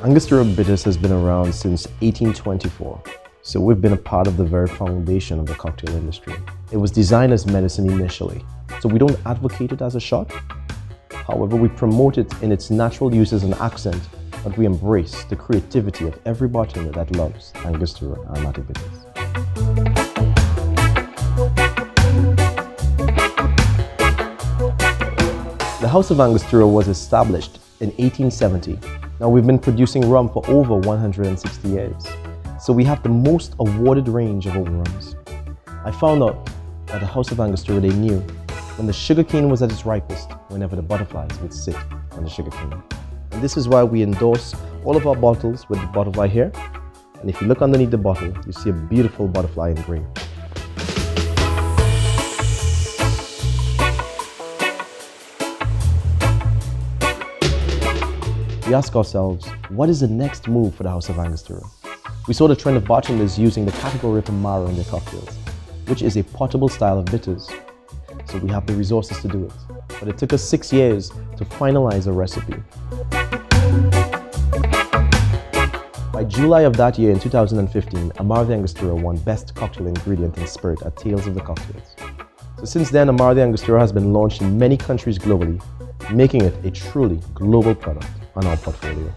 Angostura bitters has been around since 1824, so we've been a part of the very foundation of the cocktail industry. It was designed as medicine initially, so we don't advocate it as a shot. However, we promote it in its natural use as an accent, but we embrace the creativity of every bartender that loves Angostura aromatic bitters. The House of Angostura was established in 1870. Now we've been producing rum for over 160 years. So we have the most awarded range of old rums. I found out at the House of Angostura they knew when the sugarcane was at its ripest, whenever the butterflies would sit on the sugarcane. And this is why we endorse all of our bottles with the butterfly here. And if you look underneath the bottle, you see a beautiful butterfly engraved. We ask ourselves, what is the next move for the House of Angostura? We saw the trend of bartenders using the category of Amaro in their cocktails, which is a potable style of bitters. So we have the resources to do it. But it took us 6 years to finalize a recipe. By July of that year in 2015, Amaro de Angostura won Best Cocktail Ingredient in Spirit at Tales of the Cocktails. So since then, Amaro de Angostura has been launched in many countries globally, making it a truly global product on our portfolio.